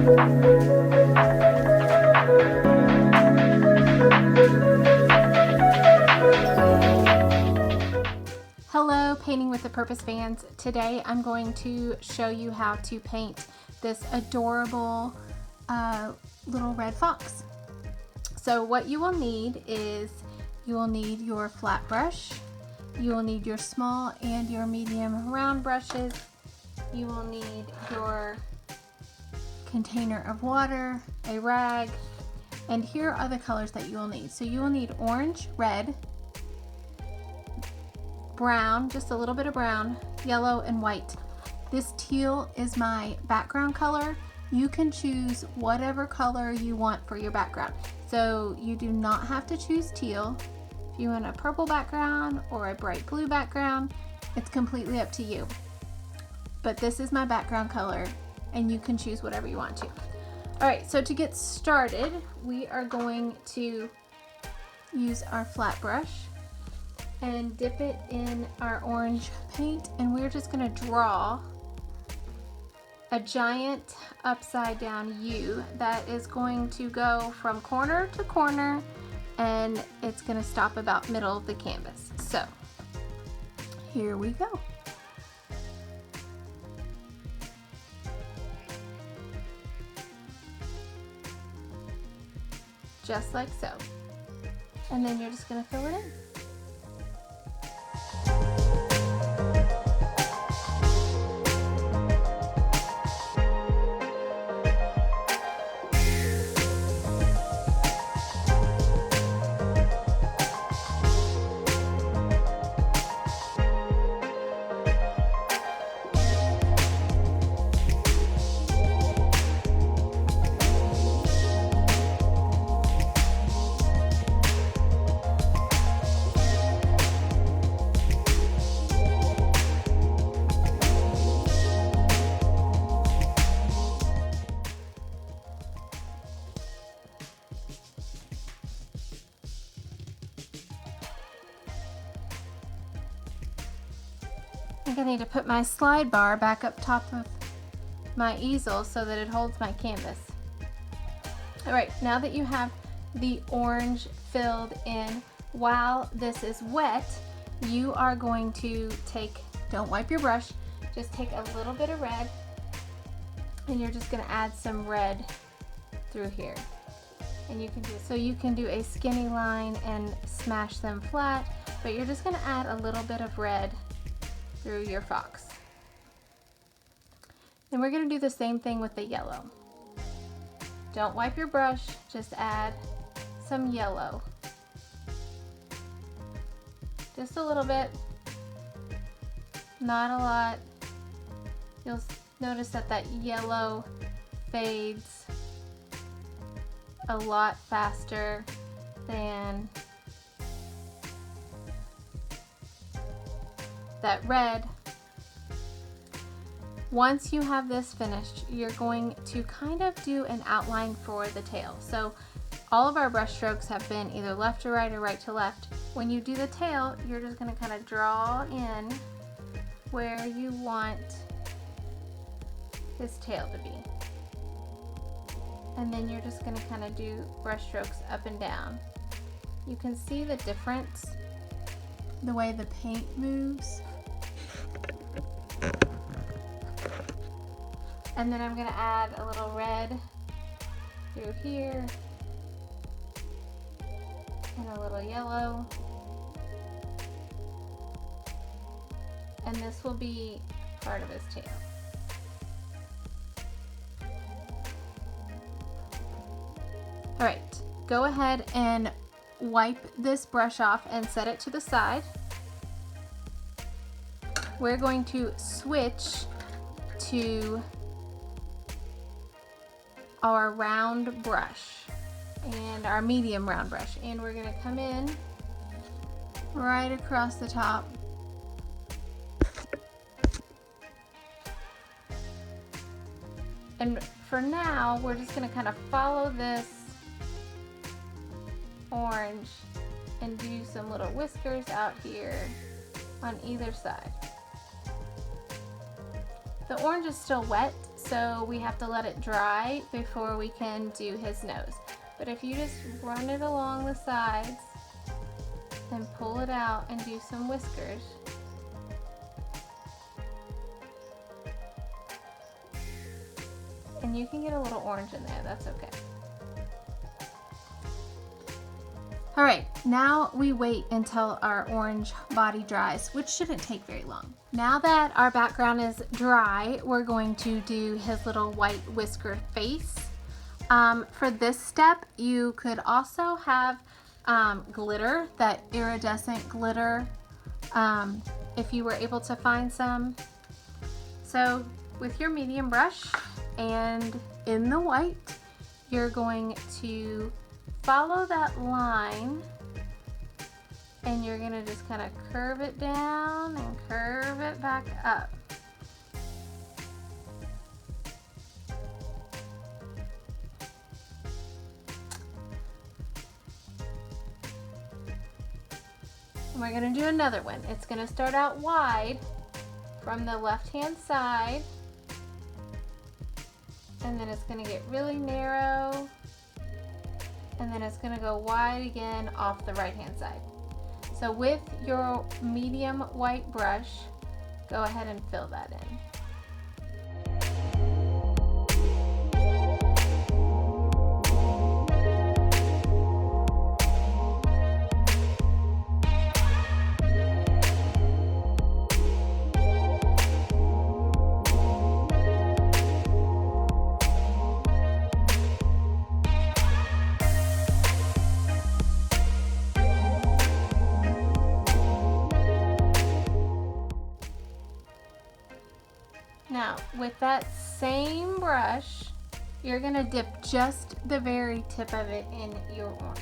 Hello, Painting with a Purpose fans. Today I'm going to show you how to paint this adorable little red fox. So what you will need is you will need your flat brush, you will need your small and your medium round brushes, you will need your container of water, a rag, and here are the colors that you will need. So you will need orange, red, brown, just a little bit of brown, yellow, and white. This teal is my background color. You can choose whatever color you want for your background. So you do not have to choose teal. If you want a purple background or a bright blue background, it's completely up to you. But this is my background color and you can choose whatever you want to. All right, so to get started, we are going to use our flat brush and dip it in our orange paint, and we're just going to draw a giant upside down U that is going to go from corner to corner, and it's going to stop about middle of the canvas. So here we go. Just like so. And then you're just going to fill it in. I think I need to put my slide bar back up top of my easel so that it holds my canvas. All right, now that you have the orange filled in, while this is wet, you are going to take, don't wipe your brush, just take a little bit of red and you're just gonna add some red through here. And you can do, so you can do a skinny line and smash them flat, but you're just gonna add a little bit of red through your fox. And we're going to do the same thing with the yellow. Don't wipe your brush, just add some yellow. Just a little bit, not a lot. You'll notice that that yellow fades a lot faster than that red. Once you have this finished, you're going to kind of do an outline for the tail. So all of our brush strokes have been either left to right or right to left. When you do the tail, you're just going to kind of draw in where you want his tail to be. And then you're just going to kind of do brush strokes up and down. You can see the difference, the way the paint moves. And then I'm going to add a little red through here and a little yellow. And this will be part of his tail. All right, go ahead and wipe this brush off and set it to the side. We're going to switch to our round brush and our medium round brush, and we're going to come in right across the top and for now we're just going to kind of follow this orange and do some little whiskers out here on either side. The orange is still wet, so we have to let it dry before we can do his nose. But if you just run it along the sides and pull it out and do some whiskers, and you can get a little orange in there, that's okay. All right, now we wait until our orange body dries, which shouldn't take very long. Now that our background is dry, we're going to do his little white whisker face. For this step, you could also have glitter, that iridescent glitter, if you were able to find some. So with your medium brush and in the white, you're going to follow that line, and you're gonna just kind of curve it down and curve it back up. And we're gonna do another one. It's gonna start out wide from the left-hand side, and then it's gonna get really narrow, and then it's gonna go wide again off the right-hand side. So with your medium white brush, go ahead and fill that in. Now, with that same brush, you're gonna dip just the very tip of it in your orange.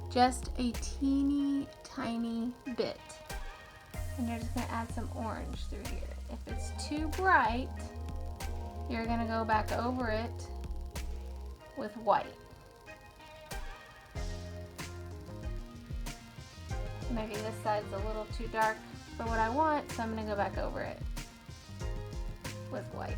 Just a teeny tiny bit. And you're just gonna add some orange through here. If it's too bright, you're gonna go back over it with white. Maybe this side's a little too dark for what I want, so I'm gonna go back over it with white.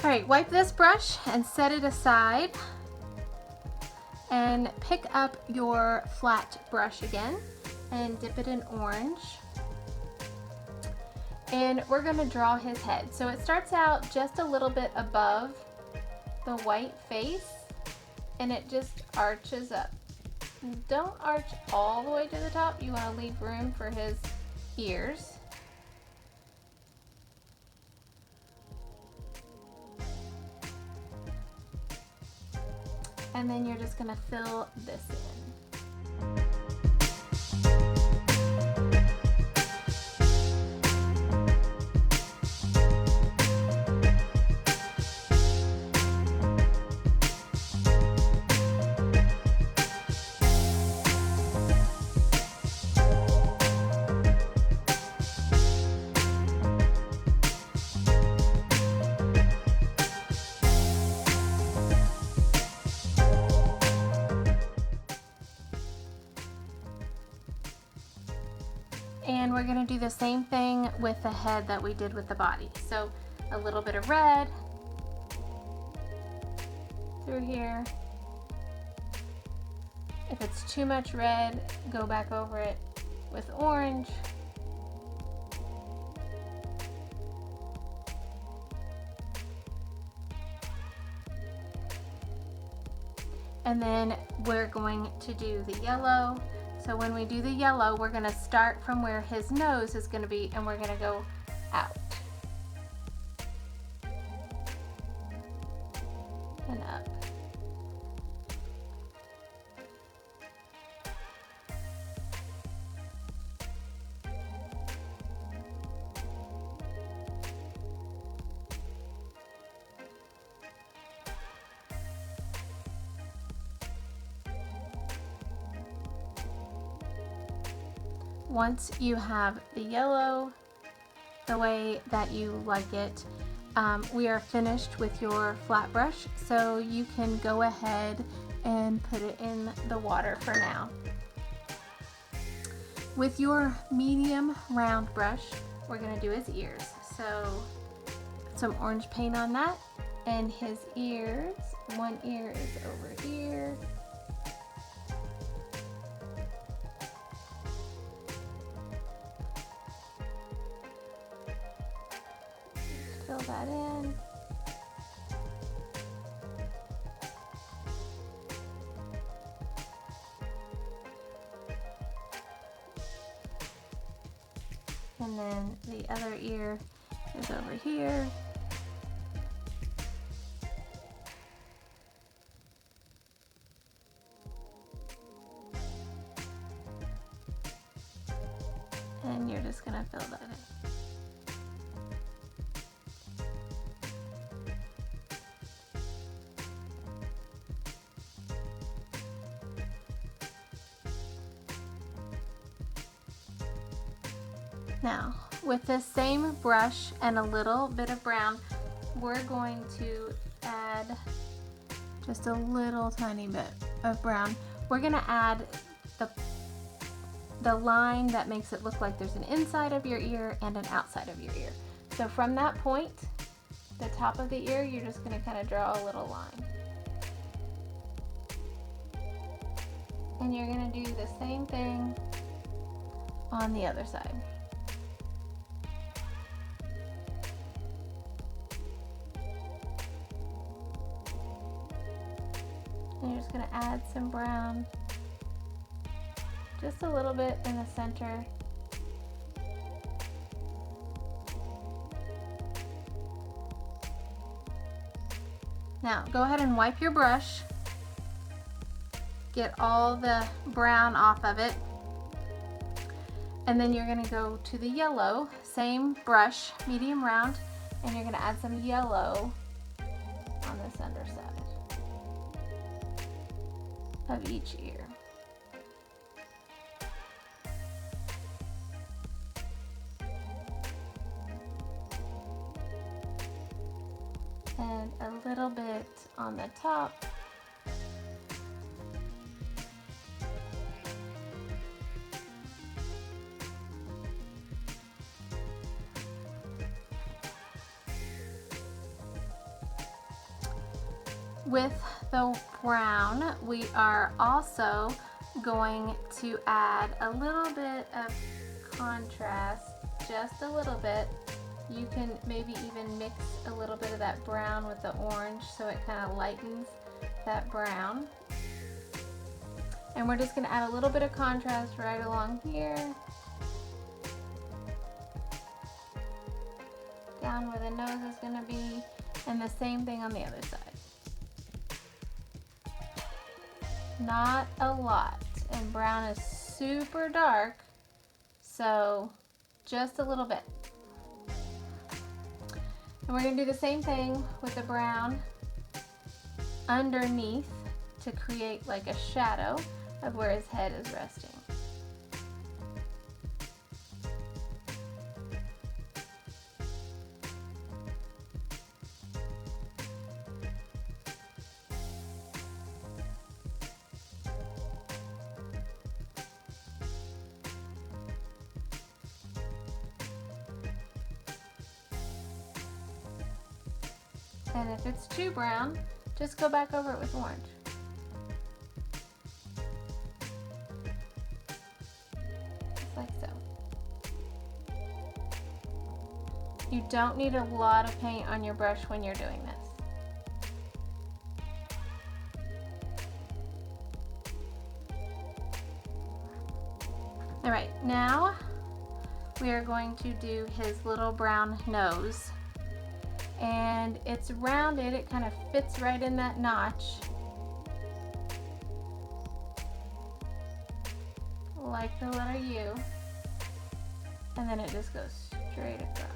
All right, wipe this brush and set it aside, and pick up your flat brush again and dip it in orange. And we're gonna draw his head. So it starts out just a little bit above the white face, and it just arches up. Don't arch all the way to the top. You wanna leave room for his ears. And then you're just gonna fill this in. And we're gonna do the same thing with the head that we did with the body. So a little bit of red through here. If it's too much red, go back over it with orange. And then we're going to do the yellow. So when we do the yellow, we're gonna start from where his nose is gonna be, and we're gonna go out and up. Once you have the yellow the way that you like it, we are finished with your flat brush, so you can go ahead and put it in the water for now. With your medium round brush, we're going to do his ears. So put some orange paint on that, and his ears, one ear is over here. Fill that in. And then the other ear is over here. And you're just gonna fill that in. Now, with this same brush and a little bit of brown, we're going to add just a little tiny bit of brown. We're gonna add the line that makes it look like there's an inside of your ear and an outside of your ear. So from that point, the top of the ear, you're just gonna kind of draw a little line. And you're gonna do the same thing on the other side. And you're just going to add some brown, just a little bit in the center. Now go ahead and wipe your brush, get all the brown off of it, and then you're going to go to the yellow, same brush, medium round, and you're going to add some yellow on this underside of each ear. And a little bit on the top. With the brown, we are also going to add a little bit of contrast, just a little bit. You can maybe even mix a little bit of that brown with the orange so it kind of lightens that brown. And we're just going to add a little bit of contrast right along here, down where the nose is going to be, and the same thing on the other side. Not a lot, and brown is super dark, so just a little bit. And we're going to do the same thing with the brown underneath to create like a shadow of where his head is resting. And if it's too brown, just go back over it with orange. Just like so. You don't need a lot of paint on your brush when you're doing this. All right, now we are going to do his little brown nose. And it's rounded, it kind of fits right in that notch, like the letter U, and then it just goes straight across.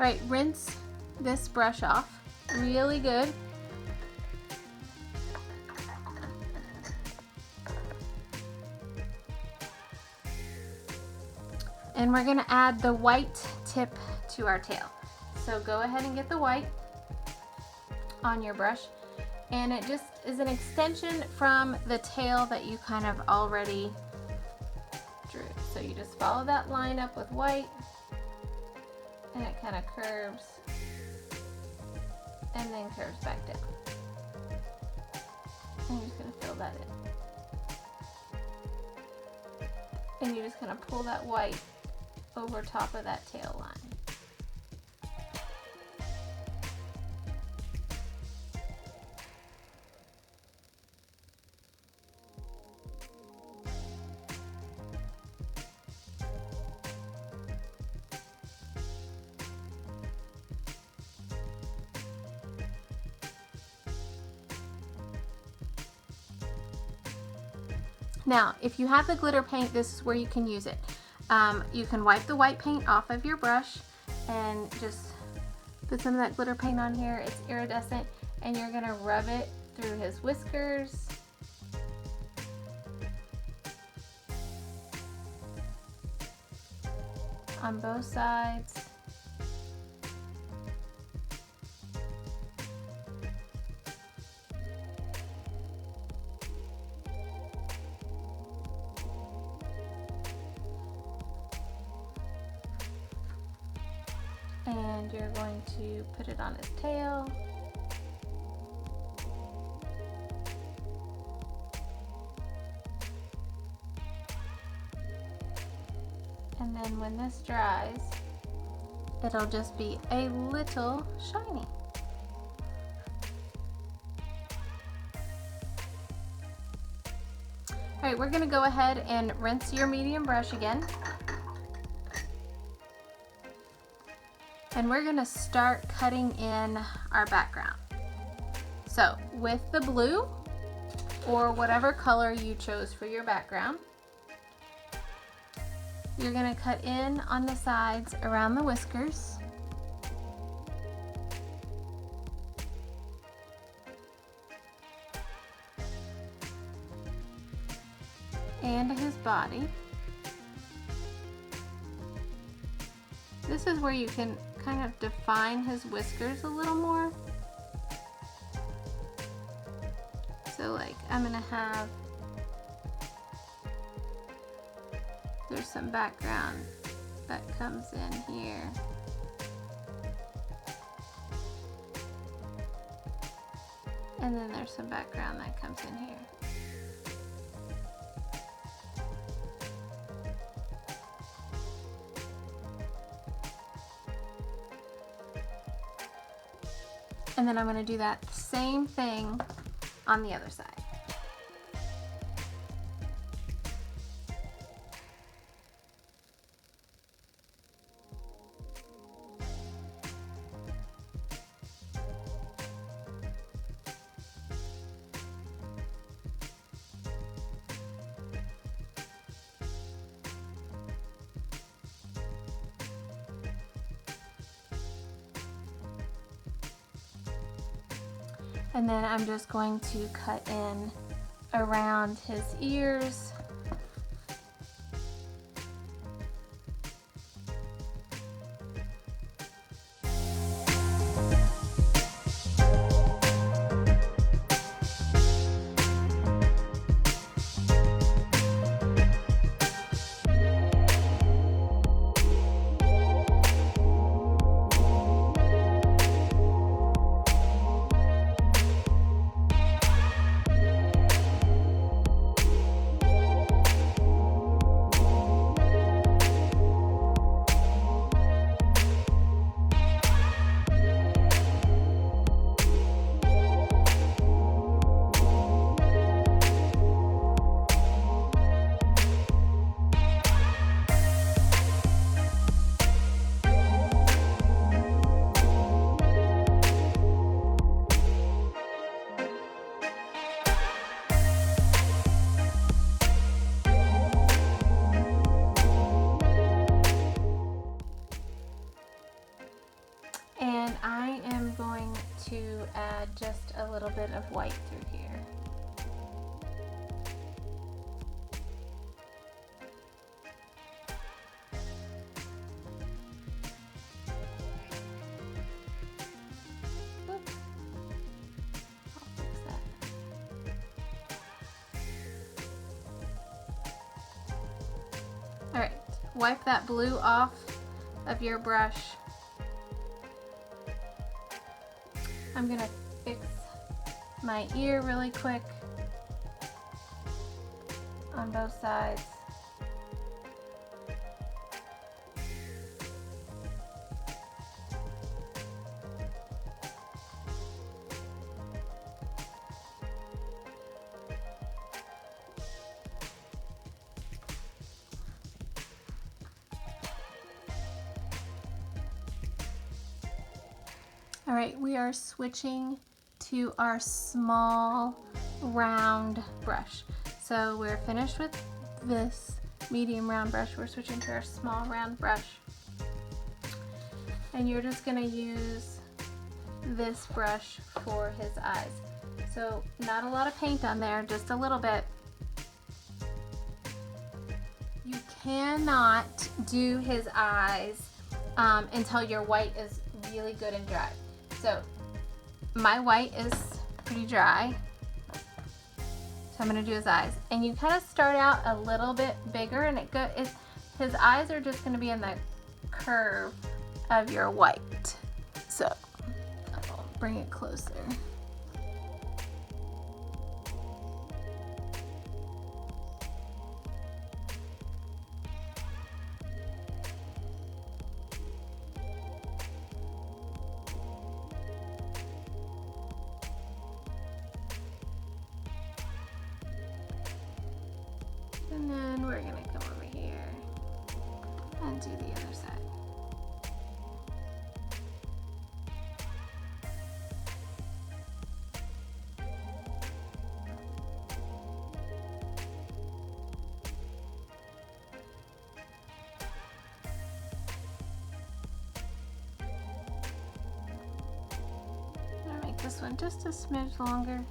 Right, rinse this brush off really good. And we're gonna add the white tip to our tail. So go ahead and get the white on your brush. And it just is an extension from the tail that you kind of already drew. So you just follow that line up with white, and it kind of curves and then curves back down. And you're just gonna fill that in. And you're just gonna pull that white over top of that tail line. Now, if you have the glitter paint, this is where you can use it. You can wipe the white paint off of your brush and just put some of that glitter paint on here. It's iridescent, and you're gonna rub it through his whiskers. On both sides. And you're going to put it on his tail. And then when this dries, it'll just be a little shiny. All right, we're gonna go ahead and rinse your medium brush again. And we're gonna start cutting in our background. So with the blue, or whatever color you chose for your background, you're gonna cut in on the sides around the whiskers. And his body. This is where you can kind of define his whiskers a little more. So like I'm gonna have, there's some background that comes in here. And then there's some background that comes in here. And then I'm going to do that same thing on the other side. And then I'm just going to cut in around his ears. little bit of white through here. Oops. I'll fix that. All right, wipe that blue off of your brush. I'm gonna fix my ear really quick on both sides. All right, we are switching to our small round brush. So we're finished with this medium round brush. We're switching to our small round brush. And you're just gonna use this brush for his eyes. So not a lot of paint on there, just a little bit. You cannot do his eyes until your white is really good and dry. So my white is pretty dry, so I'm gonna do his eyes. And you kind of start out a little bit bigger, and his eyes are just gonna be in the curve of your white. So I'll bring it closer. And then we're gonna come over here and do the other side. I'm gonna make this one just a smidge longer.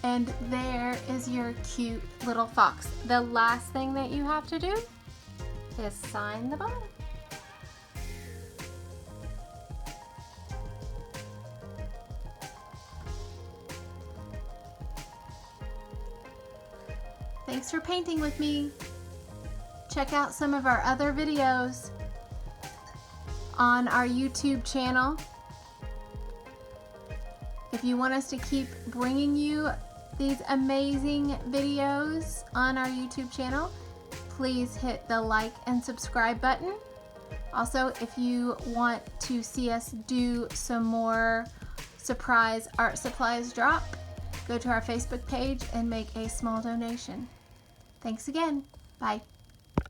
And there is your cute little fox. The last thing that you have to do is sign the bottom. Thanks for painting with me. Check out some of our other videos on our YouTube channel. If you want us to keep bringing you these amazing videos on our YouTube channel, please hit the like and subscribe button. Also, if you want to see us do some more surprise art supplies drop, go to our Facebook page and make a small donation. Thanks again. Bye.